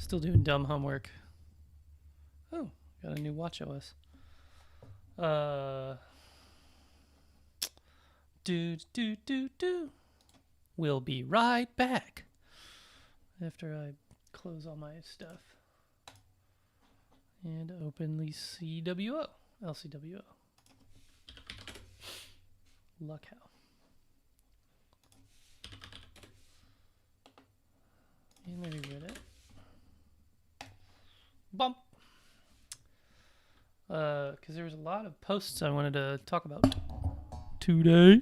Still doing dumb homework. Oh, got a new watch OS. We'll be right back after I close all my stuff and open the LCWO. Luck how. And maybe Reddit. Bump. Because there was a lot of posts I wanted to talk about today.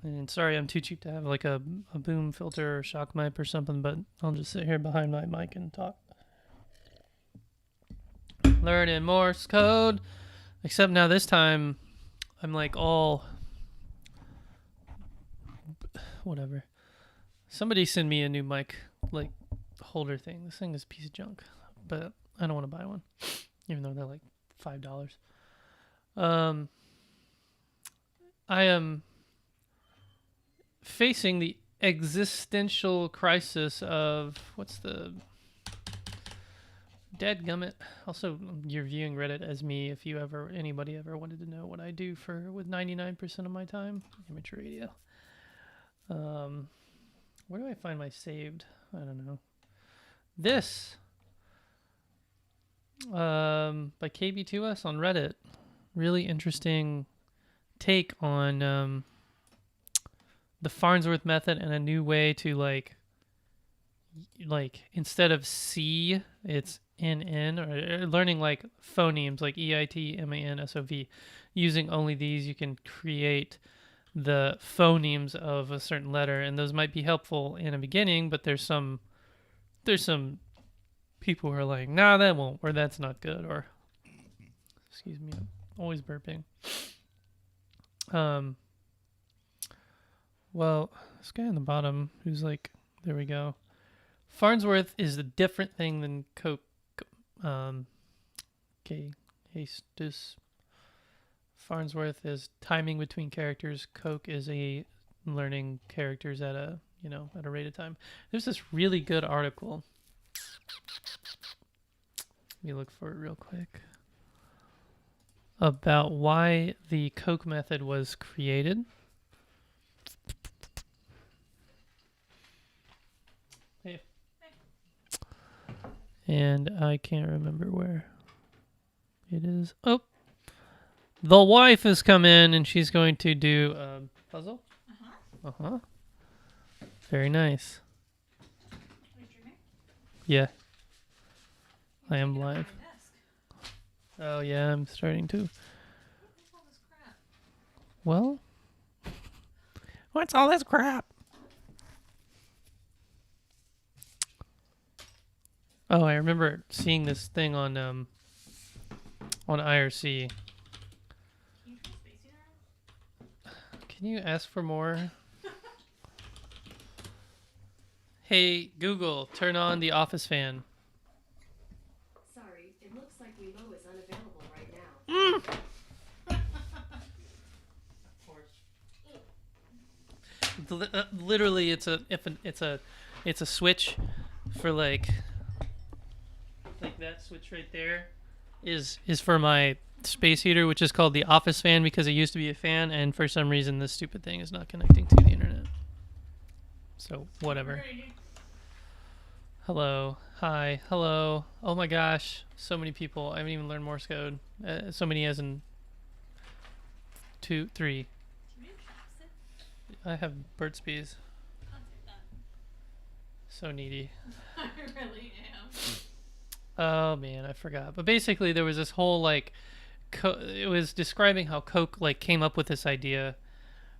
And sorry, I'm too cheap to have like a boom filter or shock mic or something, but I'll just sit here behind my mic and talk. Learning Morse code. Except now this time, I'm like all... whatever. Somebody send me a new mic, like, holder thing. This thing is a piece of junk, but I don't want to buy one, even though they're like $5. I am facing the existential crisis of, what's the... Dadgummit. Also, you're viewing Reddit as me if anybody ever wanted to know what I do with 99% of my time. Amateur radio. Where do I find my saved? I don't know. This by KB2S on Reddit. Really interesting take on the Farnsworth method and a new way to like instead of C, it's NN, or learning like phonemes like EIT, MAN, SOV. Using only these, you can create the phonemes of a certain letter, and those might be helpful in a beginning, but there's some people who are like, nah, that won't, or that's not good, or excuse me, I'm always burping. Well, this guy on the bottom who's like, there we go. Farnsworth is a different thing than Coke. Hastus. Farnsworth is timing between characters. Coke is a learning characters at a rate of time. There's this really good article. Let me look for it real quick. About why the Coke method was created. Hey. And I can't remember where it is. Oh. The wife has come in and she's going to do a puzzle. Uh-huh. Very nice. Are you streaming? Yeah. I am live. Oh yeah, I'm starting to. What's all this crap? Well, what's all this crap? Oh, I remember seeing this thing on IRC. Can you ask for more? Hey, Google, turn on the Office fan. Sorry, it looks like Remo is unavailable right now. Of course. Literally, it's a switch for like that switch right there is for my space heater, which is called the Office fan because it used to be a fan, and for some reason this stupid thing is not connecting to the internet. So whatever. Hello. Hi. Hello. Oh my gosh. So many people. I haven't even learned Morse code. So many as in 2, 3. I have Burt's Bees. I'll take that. So needy. I really am. Oh man, I forgot. But basically there was this whole like it was describing how Coke like came up with this idea,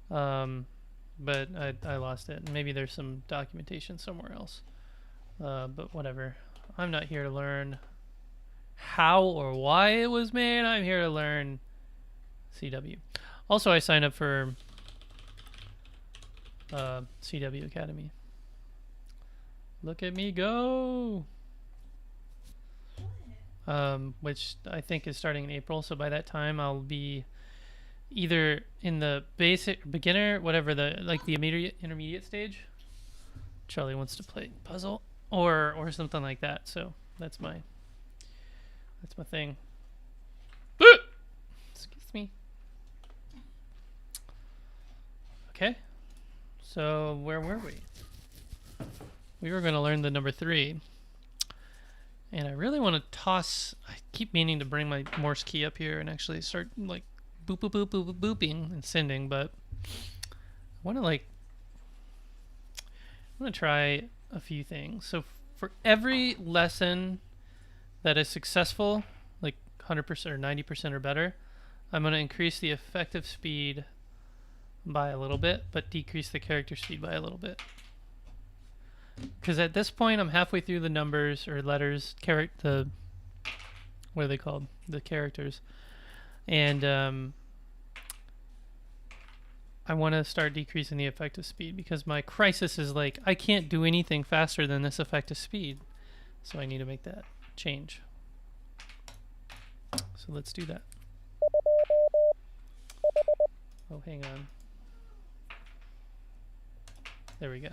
but I lost it. Maybe there's some documentation somewhere else, but whatever. I'm not here to learn how or why it was made. I'm here to learn CW. Also, I signed up for CW Academy. Look at me go! Which I think is starting in April. So by that time, I'll be either in the basic, beginner, whatever the intermediate stage. Charlie wants to play puzzle. or something like that. So that's my thing. Excuse me. Okay. So where were we? We were going to learn the number 3. And I really want to toss... I keep meaning to bring my Morse key up here and actually start like boop, boop, boop, boop, boop, booping and sending, but I want to try a few things. So for every lesson that is successful, like 100% or 90% or better, I'm going to increase the effective speed by a little bit, but decrease the character speed by a little bit. Because at this point, I'm halfway through the numbers or letters, what are they called? The characters. And I want to start decreasing the effective speed because my crisis is like, I can't do anything faster than this effective speed. So I need to make that change. So let's do that. Oh, hang on. There we go.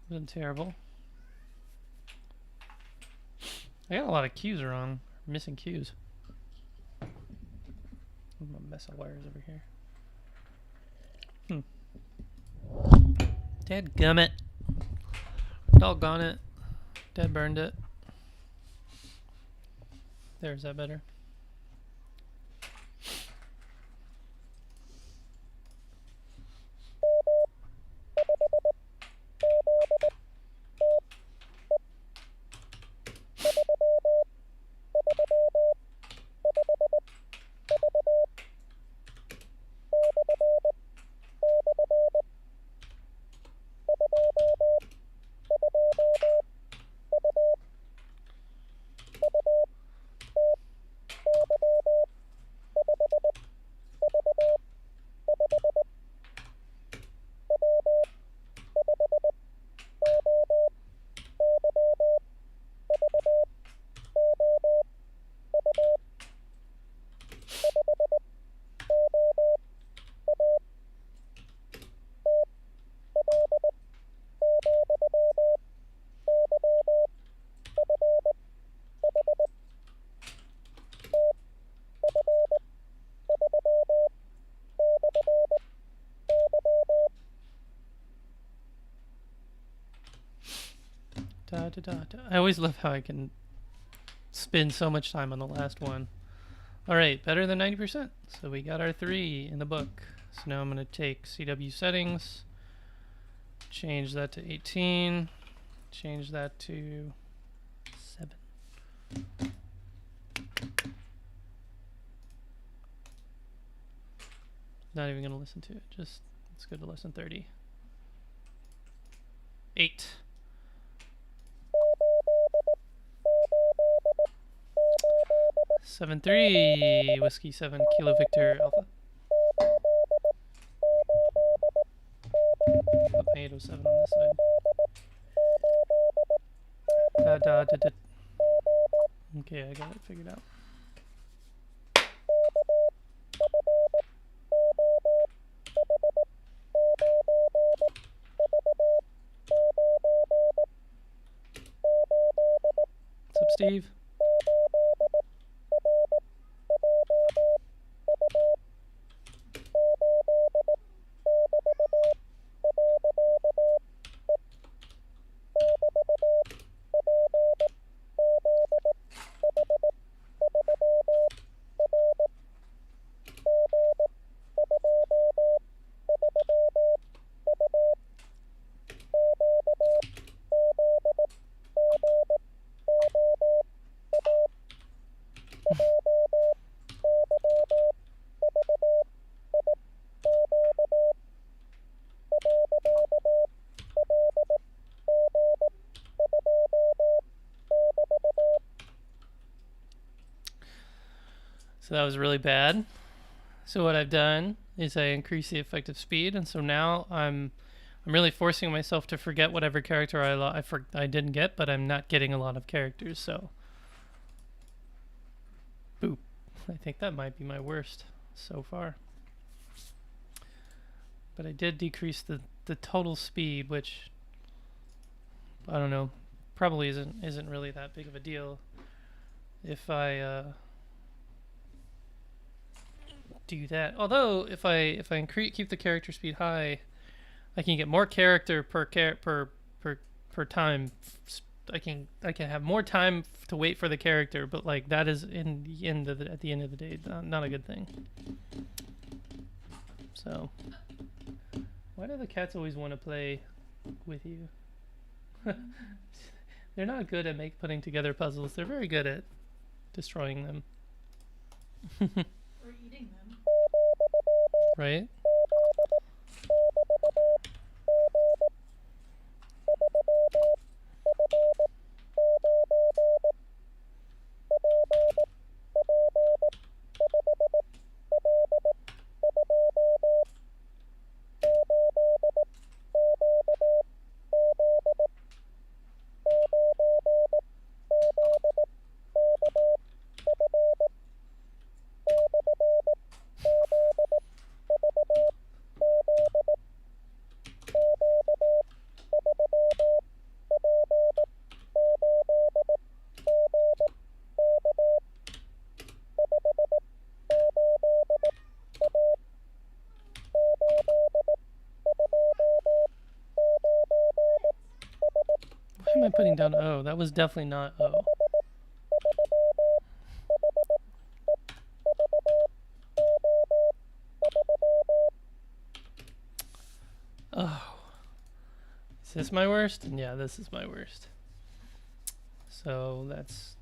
Wasn't terrible. I got a lot of cues wrong. Missing cues. I'm a mess of wires over here. Dadgummit. Doggone it. Dad burned it. There's that better. I always love how I can spend so much time on the last one. Alright, better than 90%. So we got our 3 in the book. So now I'm going to take CW settings, change that to 18, change that to 7. Not even going to listen to it. Just, let's go to lesson 30. 8. Seven 3 Whiskey 7 Kilo Victor Alpha. 807 on this side. Okay, I got it figured out. What's up, Steve? So that was really bad. So what I've done is I increase the effective speed, and so now I'm really forcing myself to forget whatever character I didn't get, but I'm not getting a lot of characters. So, boop. I think that might be my worst so far. But I did decrease the total speed, which I don't know, probably isn't really that big of a deal if I do that. Although if I keep the character speed high, I can get more character per time. I can have more time to wait for the character, but like that is at the end of the day not a good thing. So why do the cats always want to play with you? They're not good at putting together puzzles. They're very good at destroying them. Or eating them. Right? Why am I putting down O? That was definitely not O. Oh. Is this my worst? Yeah, this is my worst. So that's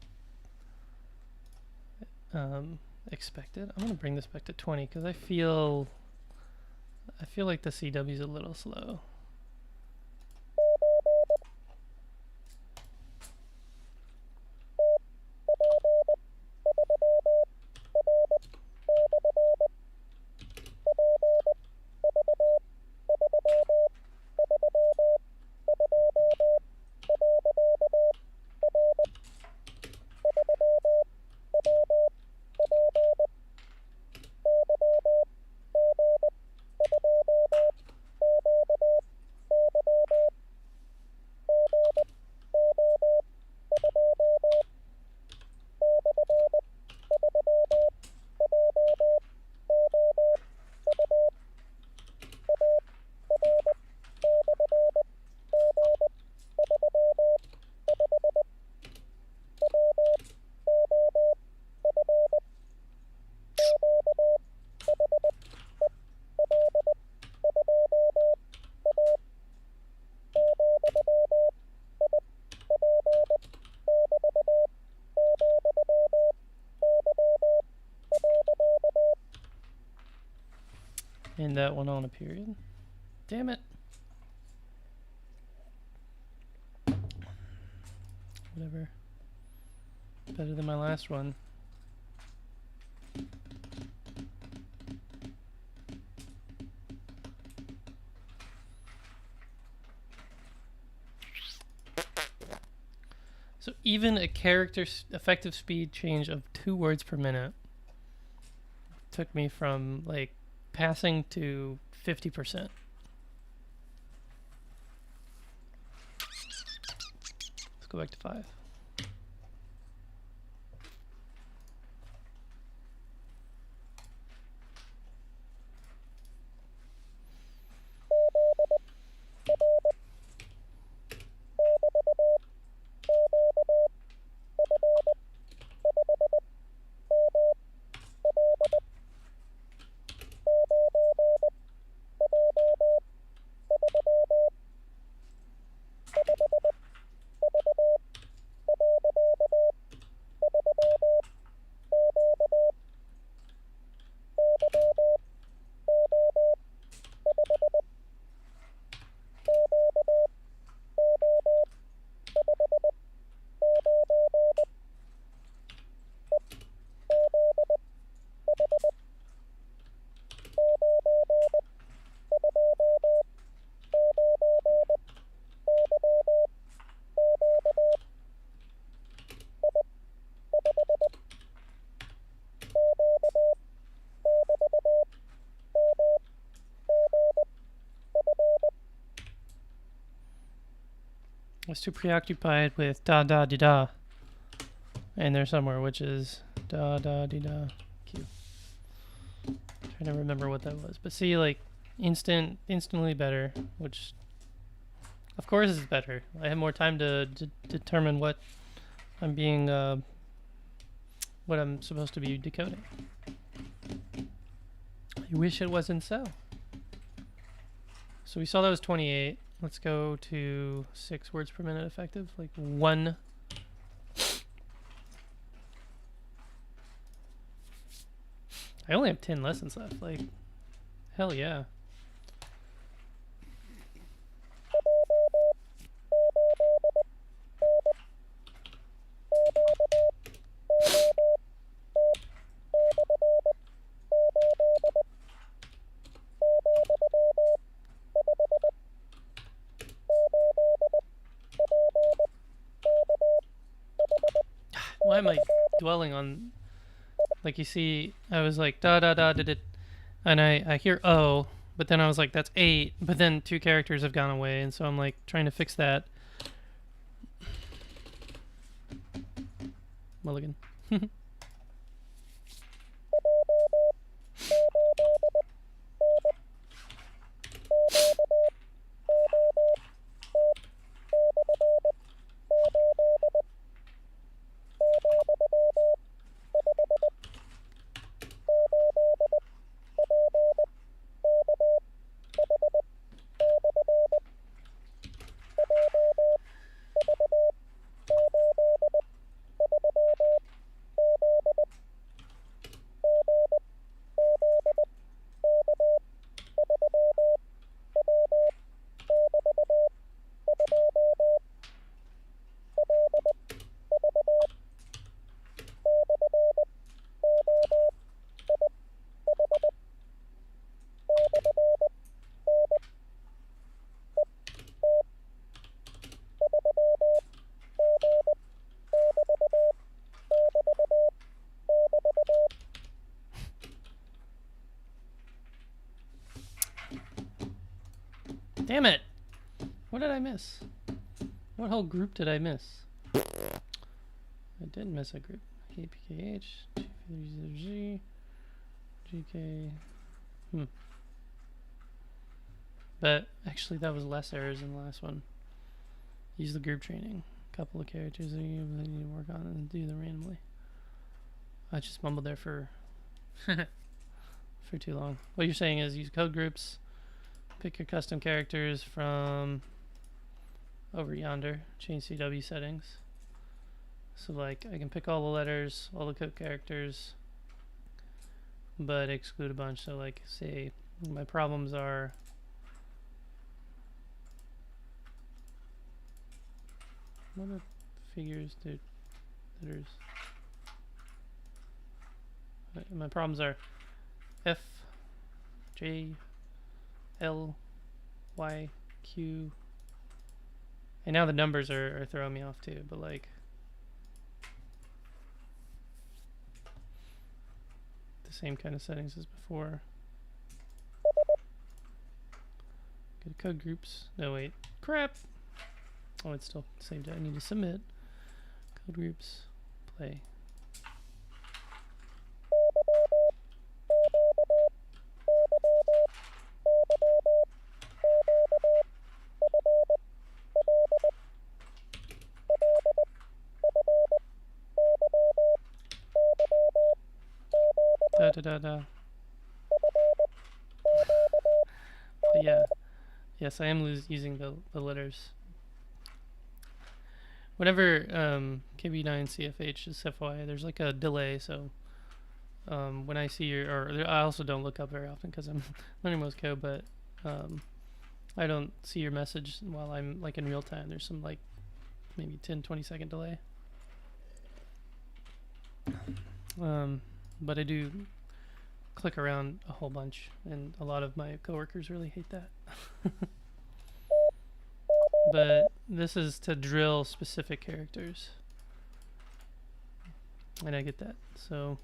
expected. I'm gonna bring this back to 20 because I feel like the CW is a little slow. And that one on a period. Damn it. Whatever. Better than my last one. So even a character's effective speed change of 2 words per minute took me from like passing to 50%. Let's go back to 5. was too preoccupied with da da di da in there somewhere, which is da da di da Q. Trying to remember what that was, but see, like instantly better, which of course is better. I have more time to determine what I'm being, what I'm supposed to be decoding. I wish it wasn't so. So we saw that was 28. Let's go to 6 words per minute effective, like 1. I only have 10 lessons left, like, hell yeah. Why am I dwelling on, like, you see, I was like, da da da did it, and I hear O, but then I was like, that's 8, but then 2 characters have gone away, and so I'm like trying to fix that. Mulligan. Damn it! What did I miss? What whole group did I miss? I did miss a group. KPKH, G, GK. But actually, that was less errors than the last one. Use the group training. A couple of characters that you really need to work on and do them randomly. I just mumbled there for for too long. What you're saying is use code groups. Pick your custom characters from over yonder. Change CW settings. So like I can pick all the letters, all the code characters, but exclude a bunch. So like say my problems are what are figures do letters? My problems are F, J, L, Y, Q, and now the numbers are throwing me off too, but like the same kind of settings as before. Go to code groups. No wait, crap. Oh, it's still saved. I need to submit. Code groups, play. Da da da da. But yeah, yes, I am using the letters. Whenever KB9 CFH, just FYI, there's like a delay, so when I see your, or I also don't look up very often because I'm learning Morse code, but I don't see your message while I'm like in real time. There's some like maybe 10-20 second delay. But I do click around a whole bunch, and a lot of my coworkers really hate that. But this is to drill specific characters, and I get that, so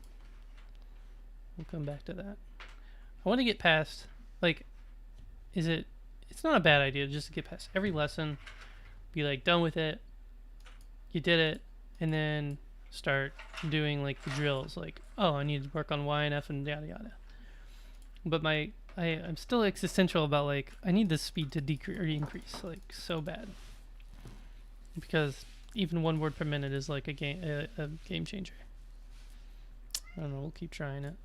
we'll come back to that. I want to get past, like, it's not a bad idea just to get past every lesson, be like done with it, you did it, and then start doing like the drills, like, oh, I need to work on Y and F and yada yada. But I'm still existential about like, I need the speed to decrease or increase, like, so bad, because even 1 word per minute is like a game changer. I don't know, we'll keep trying it,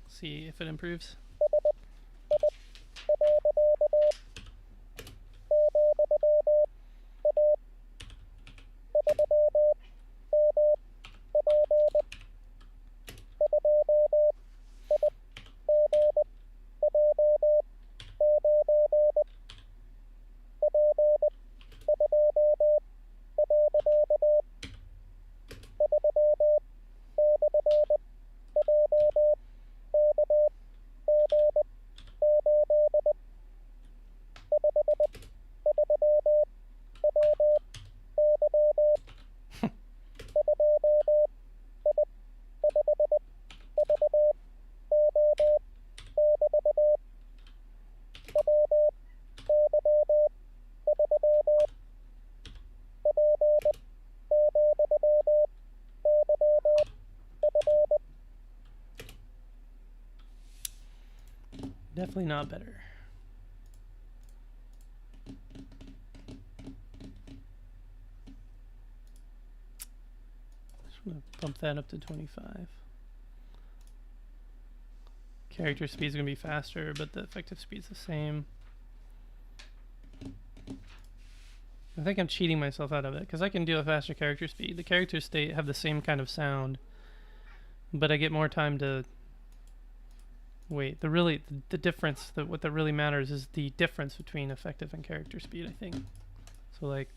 see if it improves. Definitely not better. Just want to bump that up to 25. Character speed is going to be faster, but the effective speed is the same. I think I'm cheating myself out of it, because I can do a faster character speed. The characters have the same kind of sound, but I get more time to wait. The difference, what that really matters is the difference between effective and character speed, I think. So like,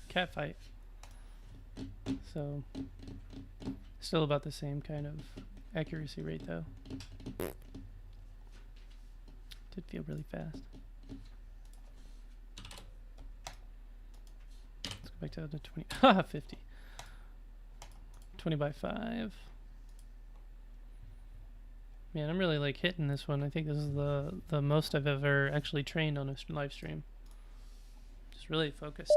cat fight. So still about the same kind of accuracy rate though. Did feel really fast. Let's go back to the 20. Haha, 50. 20 by 5. Man, I'm really like hitting this one. I think this is the most I've ever actually trained on a live stream. Just really focused.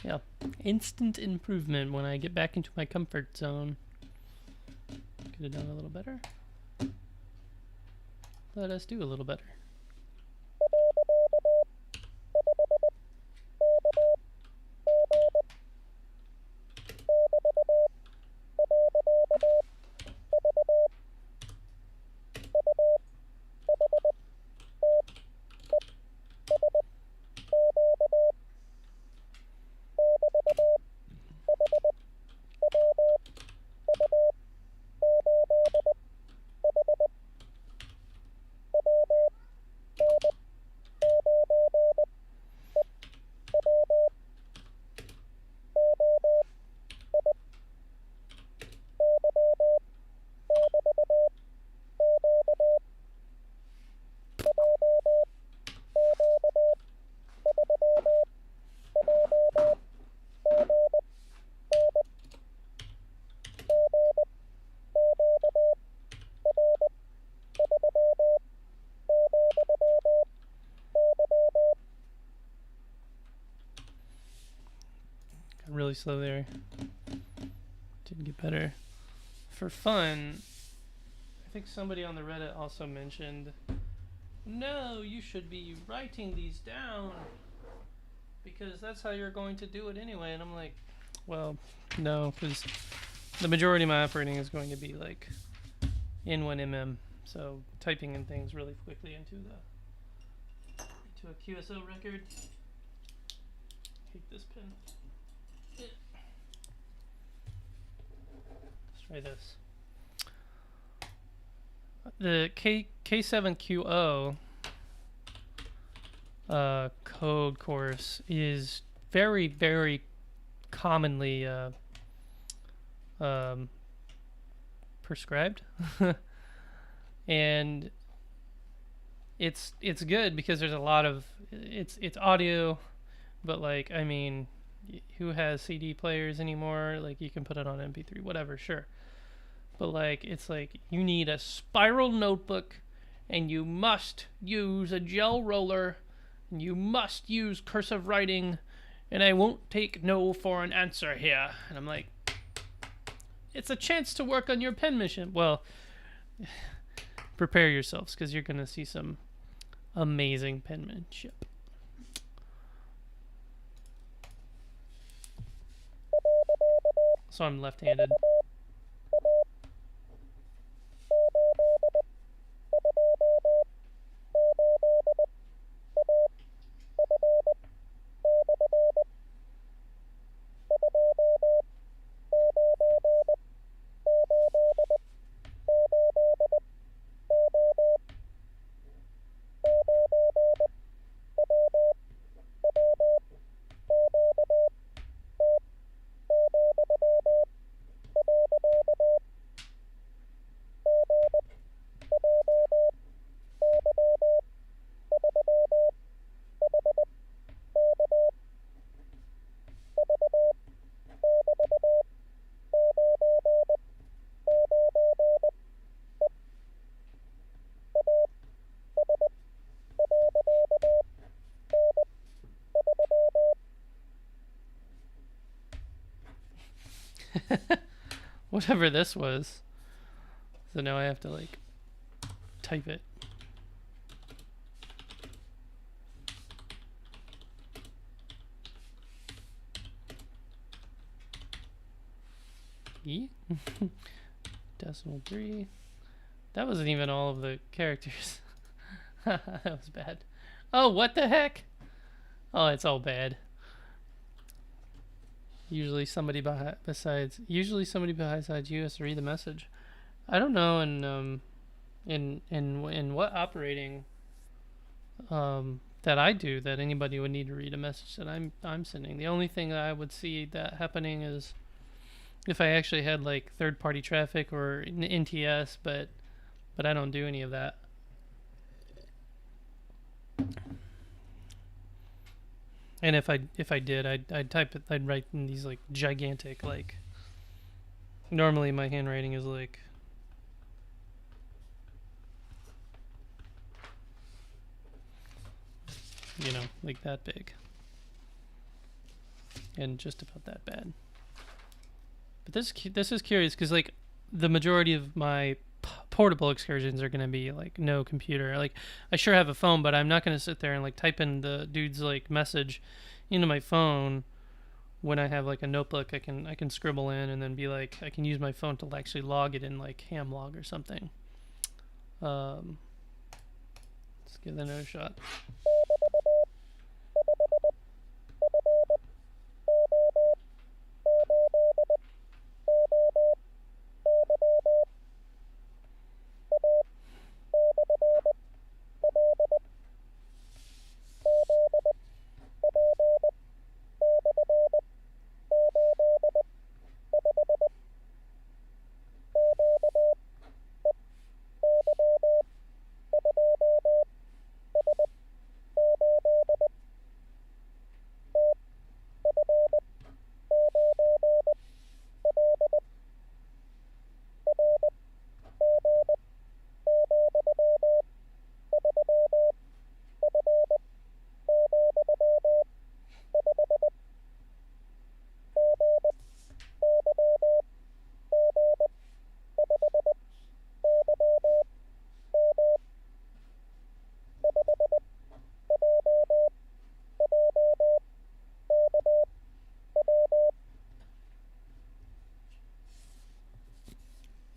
Yeah, instant improvement when I get back into my comfort zone. Could have done a little better. Let us do a little better. really slow there. Didn't get better. For fun, I think somebody on the Reddit also mentioned, no, you should be writing these down because that's how you're going to do it anyway. And I'm like, well, no, because the majority of my operating is going to be like N1MM, so typing in things really quickly into a QSO record. Hate this pen. Let's try this. The K7QO code course is very, very commonly prescribed, and it's good because there's a lot of it's audio, but like, I mean, who has CD players anymore? Like, you can put it on MP3, whatever, sure. But like, it's like you need a spiral notebook, and you must use a gel roller, and you must use cursive writing, and I won't take no for an answer here. And I'm like, it's a chance to work on your penmanship. Well, prepare yourselves because you're gonna see some amazing penmanship. So I'm left-handed. Whatever this was. So now I have to like type it. E? Decimal 3. That wasn't even all of the characters. That was bad. Oh, what the heck? Oh, it's all bad. Usually somebody besides you has to read the message. I don't know in what operating that I do that anybody would need to read a message that I'm sending. The only thing that I would see that happening is if I actually had like third-party traffic or NTS, but I don't do any of that. And if I did, I'd type it. I'd write in these like gigantic, like. Normally my handwriting is like. You know, like that big. And just about that bad. But this is curious because like the majority of my portable excursions are going to be like no computer. Like, I sure have a phone, but I'm not going to sit there and like type in the dude's like message into my phone. When I have like a notebook, I can scribble in and then be like, I can use my phone to actually log it in like Hamlog or something. Let's give that another shot.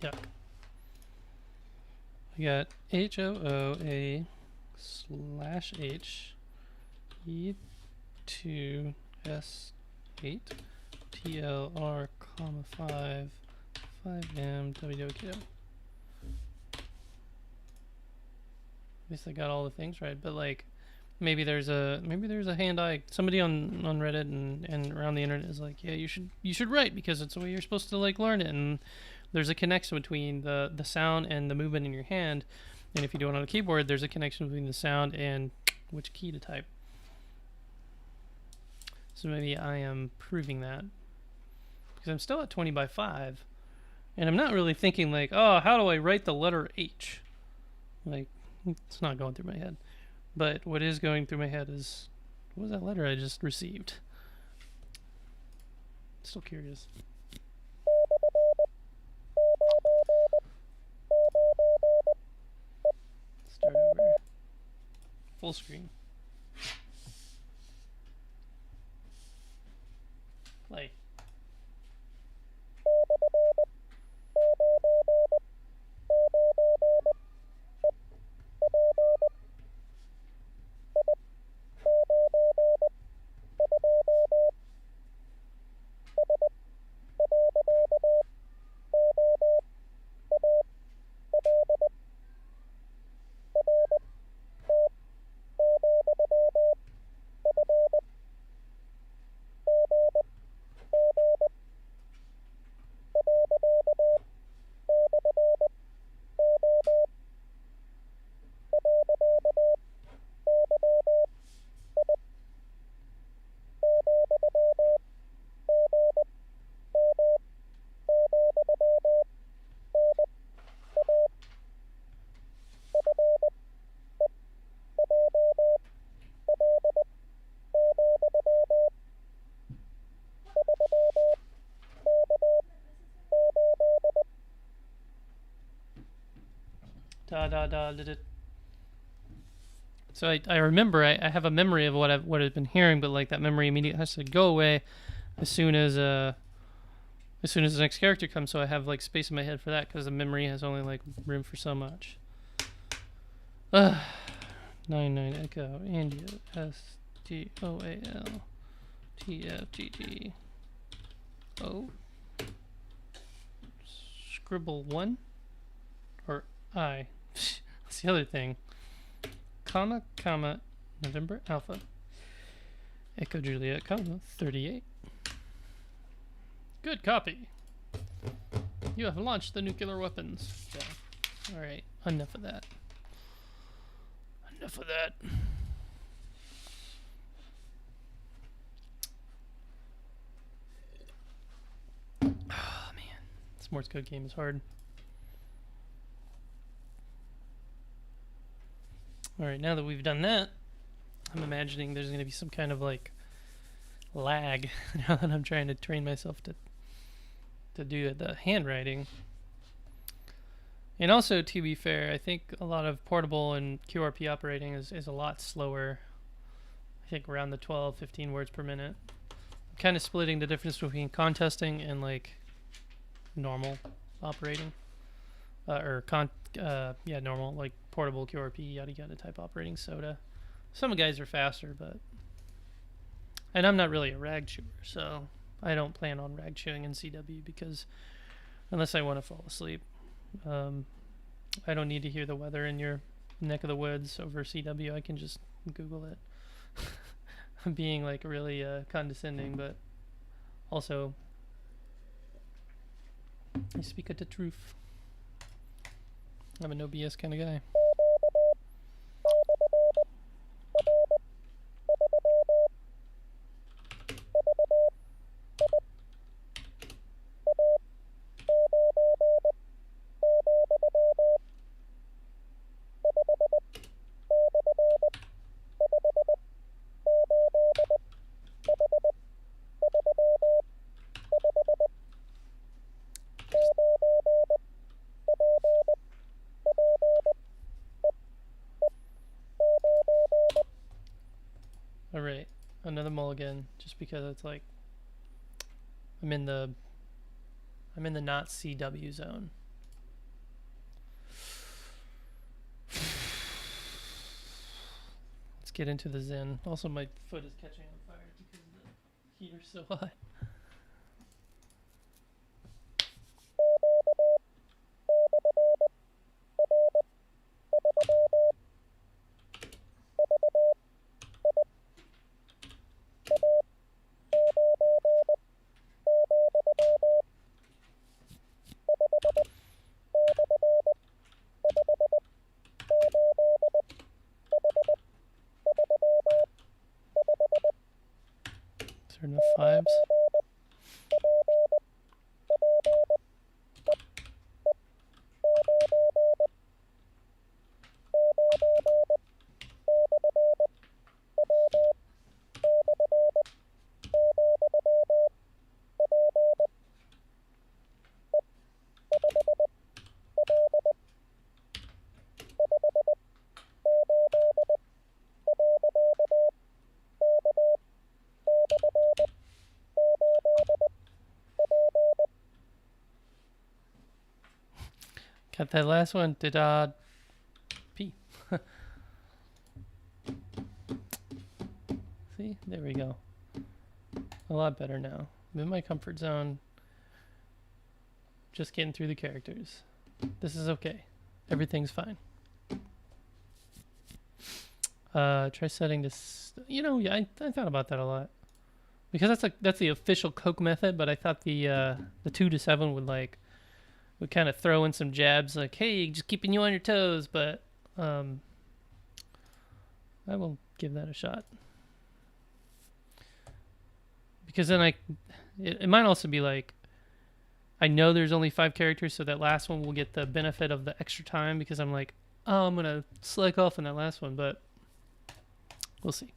Yuck. We got HOOA/H E2S8 TLR, 5 5M WOQ. At least I got all the things right, but like maybe there's a hand-eye. Somebody on Reddit and around the internet is like, yeah, you should write because it's the way you're supposed to like learn it, and there's a connection between the sound and the movement in your hand, and if you do it on a keyboard, there's a connection between the sound and which key to type. So maybe I am proving that because I'm still at 20 by 5, and I'm not really thinking like, oh, how do I write the letter H? Like, it's not going through my head. But what is going through my head is, what was that letter I just received? Still curious. Start over. Full screen. Play. Did it. So I remember I have a memory of what I've been hearing, but like that memory immediately has to go away as soon as the next character comes. So I have like space in my head for that because the memory has only like room for so much. 99 Echo India STOAL TFGG O Scribble 1 or I. That's the other thing. Comma, November Alpha. Echo Juliet, comma, 38. Good copy. You have launched the nuclear weapons. Yeah. Alright, enough of that. Enough of that. Oh, man. This Morse code game is hard. Alright, now that we've done that, I'm imagining there's going to be some kind of like lag now that I'm trying to train myself to do the handwriting. And also, to be fair, I think a lot of portable and QRP operating is a lot slower. I think around the 12, 15 words per minute. I'm kind of splitting the difference between contesting and like normal operating. Normal, like portable QRP, yada yada type operating soda. Some guys are faster, and I'm not really a rag chewer, so I don't plan on rag chewing in CW because unless I want to fall asleep, I don't need to hear the weather in your neck of the woods over CW. I can just Google it. I'm being like really condescending, but also I speak the truth. I'm a no BS kind of guy. Alright, another mulligan, just because it's like I'm in the not CW zone. get into the zen. Also, my foot is catching on fire because the heater's so hot. Is there enough fives? Got that last one. Did P. See? There we go. A lot better now. I'm in my comfort zone. Just getting through the characters. This is okay. Everything's fine. Try setting this. You know, yeah, I thought about that a lot. Because that's the official Coke method, but I thought the 2 to 7 would kind of throw in some jabs like, hey, just keeping you on your toes, but I will give that a shot. Because then it might also be like, I know there's only 5 characters, so that last one will get the benefit of the extra time because I'm like, oh, I'm going to slack off on that last one, but we'll see.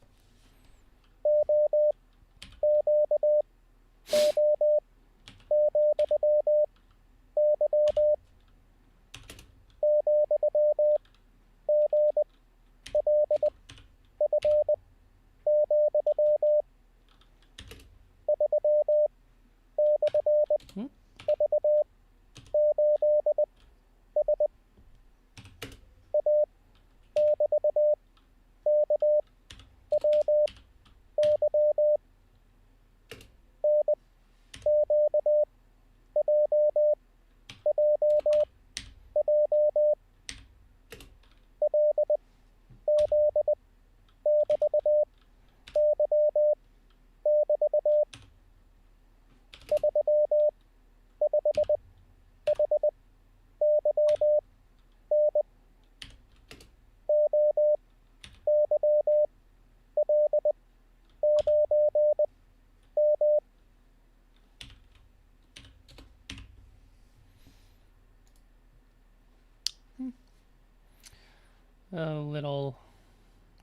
A little,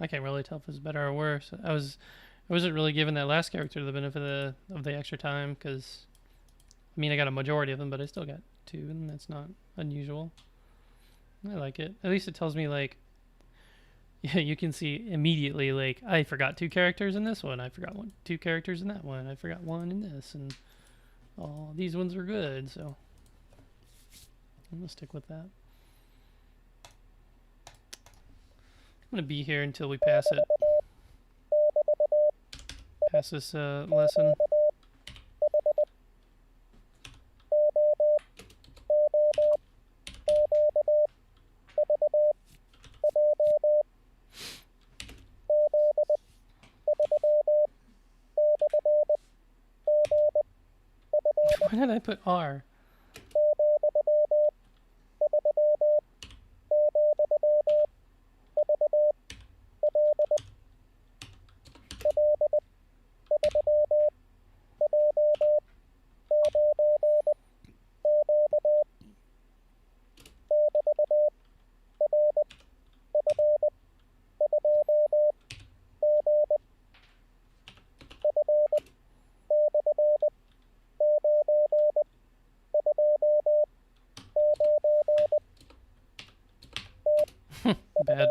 I can't really tell if it's better or worse. I wasn't really giving that last character the benefit of the extra time because, I mean, I got a majority of them, but I still got 2, and that's not unusual. I like it. At least it tells me, like, yeah, you can see immediately, like, I forgot 2 characters in this one. I forgot 2 characters in that one. I forgot 1 in this, and all these ones were good, so I'm gonna stick with that. I'm gonna be here until we pass it. Pass this lesson. Why did I put R? Bad.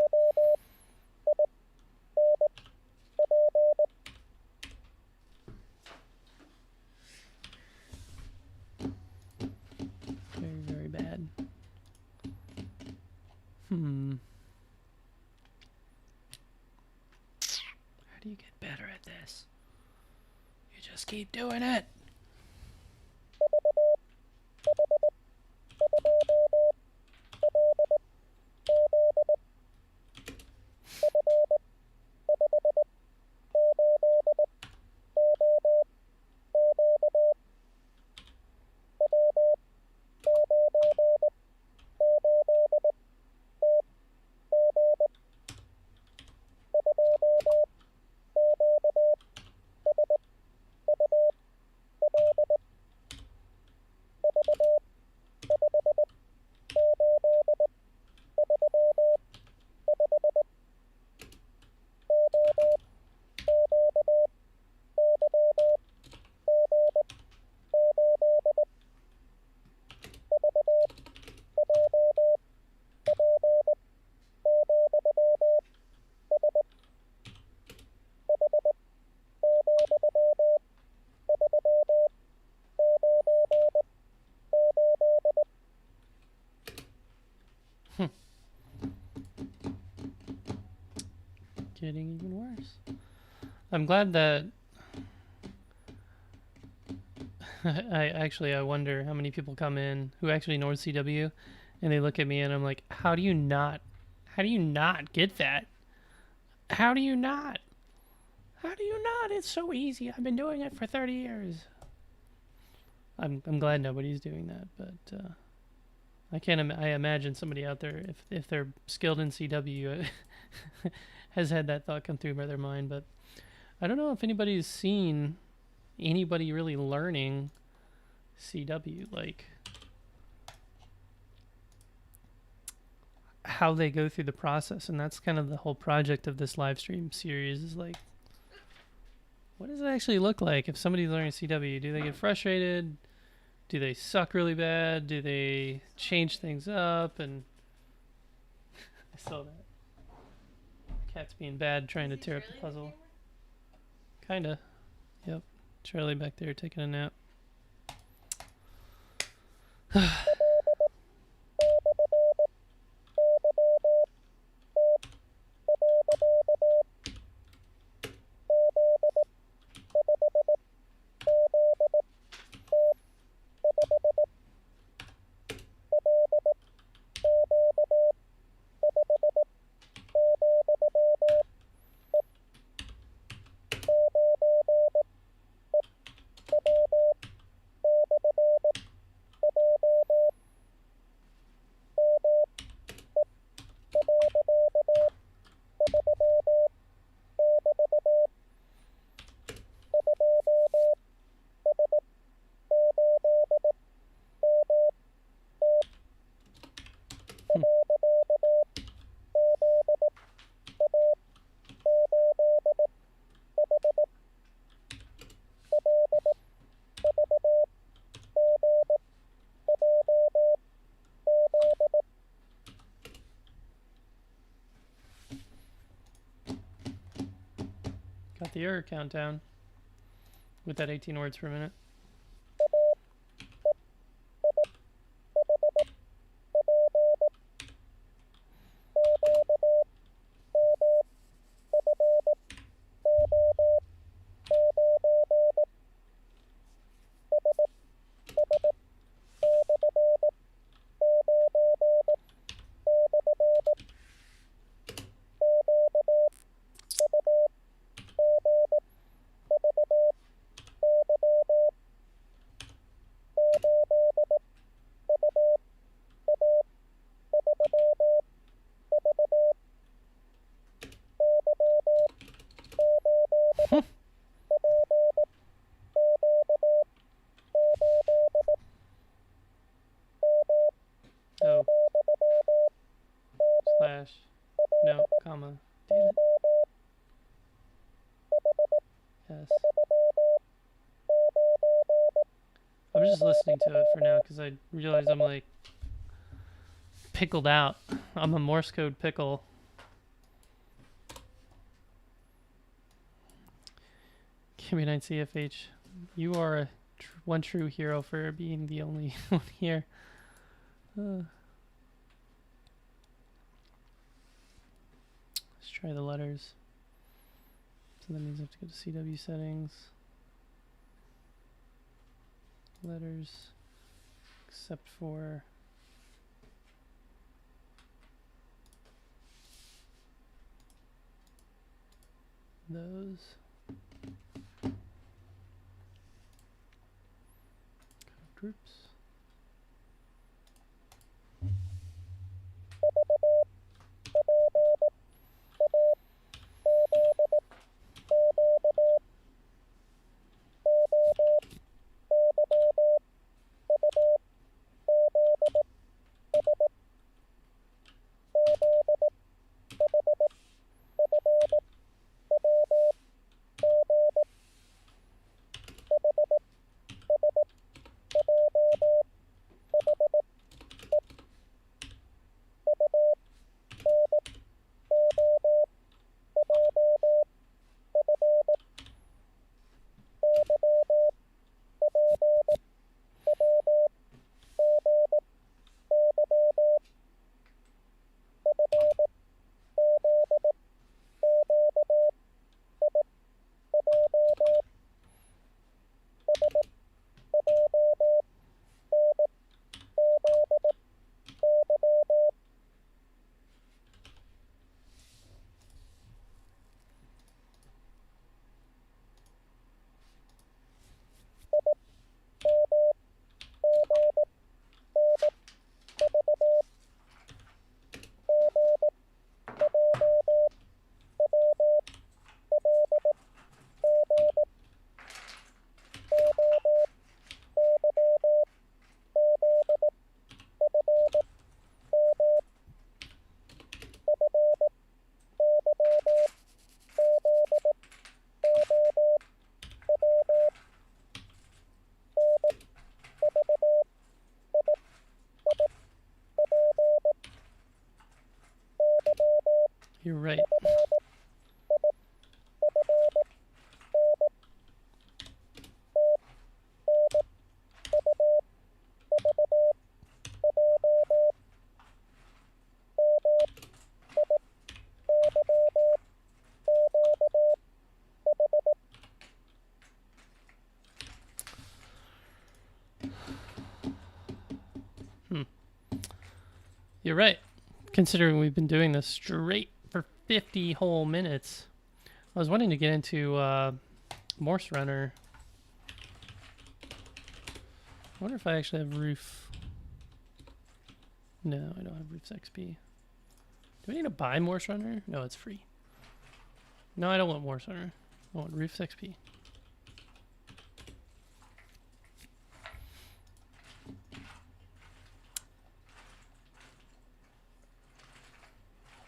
Very, very bad. Just keep doing it. Getting even worse. I'm glad that I wonder how many people come in who actually know CW and they look at me and I'm like, how do you not get that? How do you not? How do you not? It's so easy. I've been doing it for 30 years. I'm glad nobody's doing that, but I imagine somebody out there, if they're skilled in CW, has had that thought come through by their mind. But I don't know if anybody's seen anybody really learning CW, like how they go through the process. And that's kind of the whole project of this live stream series, is like, what does it actually look like if somebody's learning CW? Do they get frustrated? Do they suck really bad? Do they change things up? And I saw that. Cat's being bad, trying to tear up the puzzle. Kinda. Yep. Charlie back there taking a nap. Got the error countdown with that 18 words per minute. Oh. Slash. No, comma. Damn it. Yes. I'm just listening to it for now because I realize I'm like pickled out. I'm a Morse code pickle. Kimmy9 CFH, you are a one true hero for being the only one here. Let's try the letters. So that means I have to go to CW settings. letters except for those. Groups. You're right. You're right. Considering we've been doing this straight for 50 whole minutes. I was wanting to get into Morse Runner. I wonder if I actually have Roof. No, I don't have Roof's XP. Do I need to buy Morse Runner? No, it's free. No, I don't want Morse Runner. I want Roof's XP.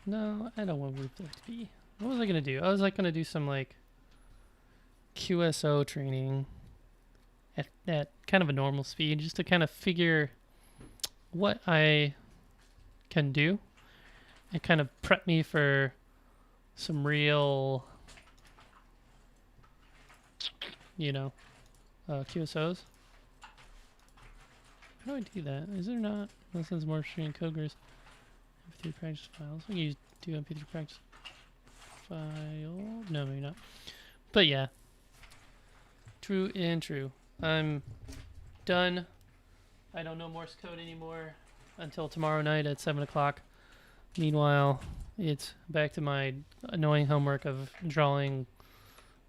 No, I don't want Roof's XP. What was I gonna do? I was like gonna do some like QSO training at kind of a normal speed, just to kind of figure what I can do and kind of prep me for some real, you know, QSOs. How do I do that? Is there not? This is more stream coders. MP3 practice files. I can use do MP3 practice file. No, maybe not. But yeah. True and true. I'm done. I don't know Morse code anymore until tomorrow night at 7 o'clock. Meanwhile, it's back to my annoying homework of drawing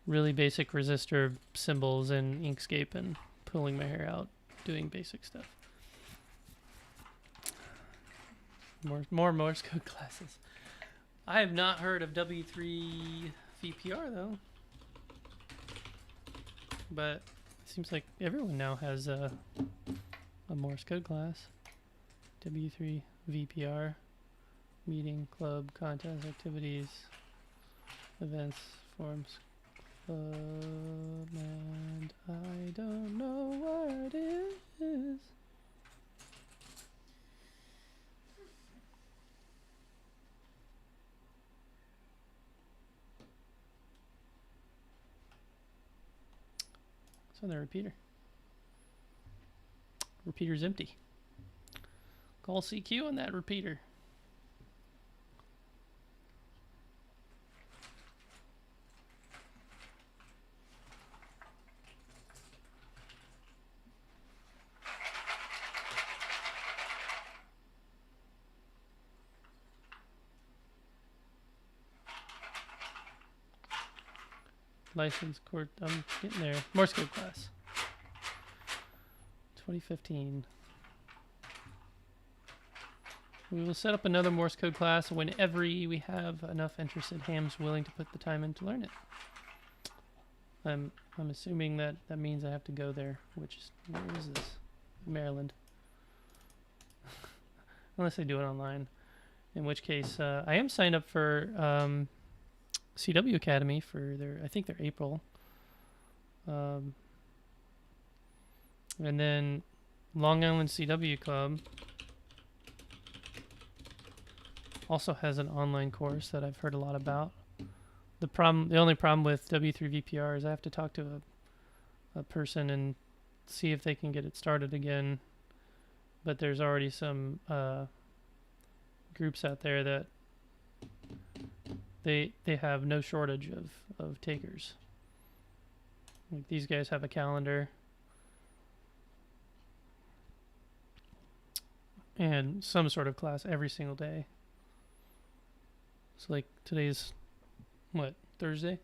really basic resistor symbols in Inkscape and pulling my hair out, doing basic stuff. More Morse code classes. I have not heard of W3 VPR though. But it seems like everyone now has a Morse code class. W3 VPR. Meeting, club, contest, activities, events, forums, club, and I don't know what it is. It's on the repeater. Repeater's empty. Call CQ on that repeater. license court. I'm getting there. Morse code class. 2015. We will set up another Morse code class whenever we have enough interested hams willing to put the time in to learn it. I'm assuming that means I have to go there, which is, where is this? Maryland. Unless they do it online. In which case, I am signed up for CW Academy for their, I think their April. And then Long Island CW Club also has an online course that I've heard a lot about. The only problem with W3VPR is I have to talk to a person and see if they can get it started again. But there's already some groups out there that they have no shortage of takers. Like these guys have a calendar and some sort of class every single day. So like today's what, Thursday?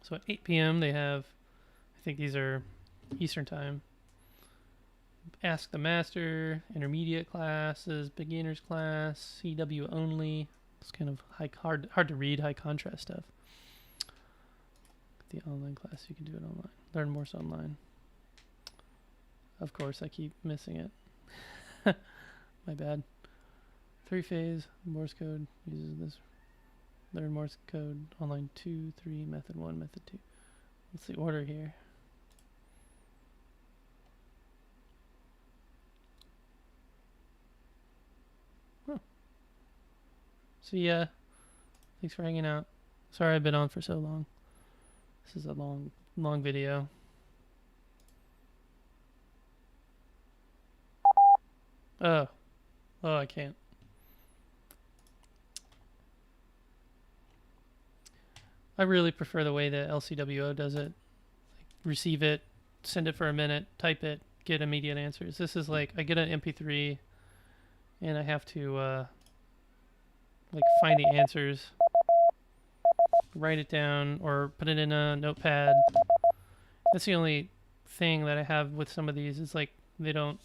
So at 8 p.m. they have, I think these are Eastern time, Ask the Master, intermediate classes, beginners class, CW only. It's kind of hard to read, high contrast stuff. The online class, you can do it online. Learn Morse online. Of course, I keep missing it. My bad. 3-phase Morse code uses this. Learn Morse code online 2, 3, method 1, method 2. What's the order here? Huh. So yeah, thanks for hanging out. Sorry I've been on for so long. This is a long video. Oh, I can't. I really prefer the way that LCWO does it. Like, receive it, send it for a minute, type it, get immediate answers. This is like, I get an MP3 and I have to like find the answers, write it down, or put it in a notepad. That's the only thing that I have with some of these is like they don't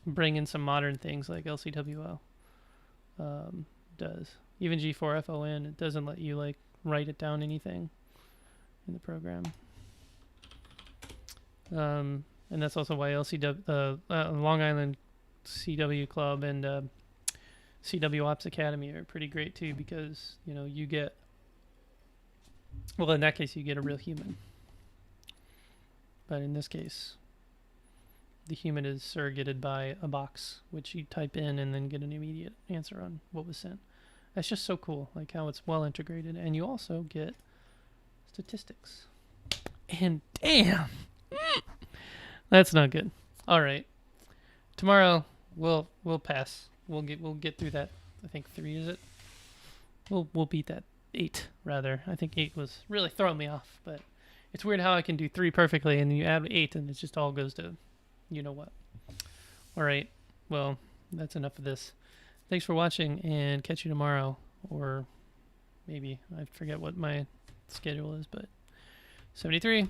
bring in some modern things like LCWO does. Even G4FON, it doesn't let you like write it down anything in the program. And that's also why Long Island CW Club and CW Ops Academy are pretty great too, because you know you get, well, in that case you get a real human, but in this case the human is surrogated by a box which you type in and then get an immediate answer on what was sent. That's just so cool, like how it's well integrated, and you also get statistics. And damn, that's not good. All right, tomorrow we'll pass. We'll get through that. I think 3 is it. We'll beat that 8 rather. I think 8 was really throwing me off, but it's weird how I can do 3 perfectly and you add 8 and it just all goes to, you know what. All right, well, that's enough of this. Thanks for watching, and catch you tomorrow, or maybe I forget what my schedule is, but 73.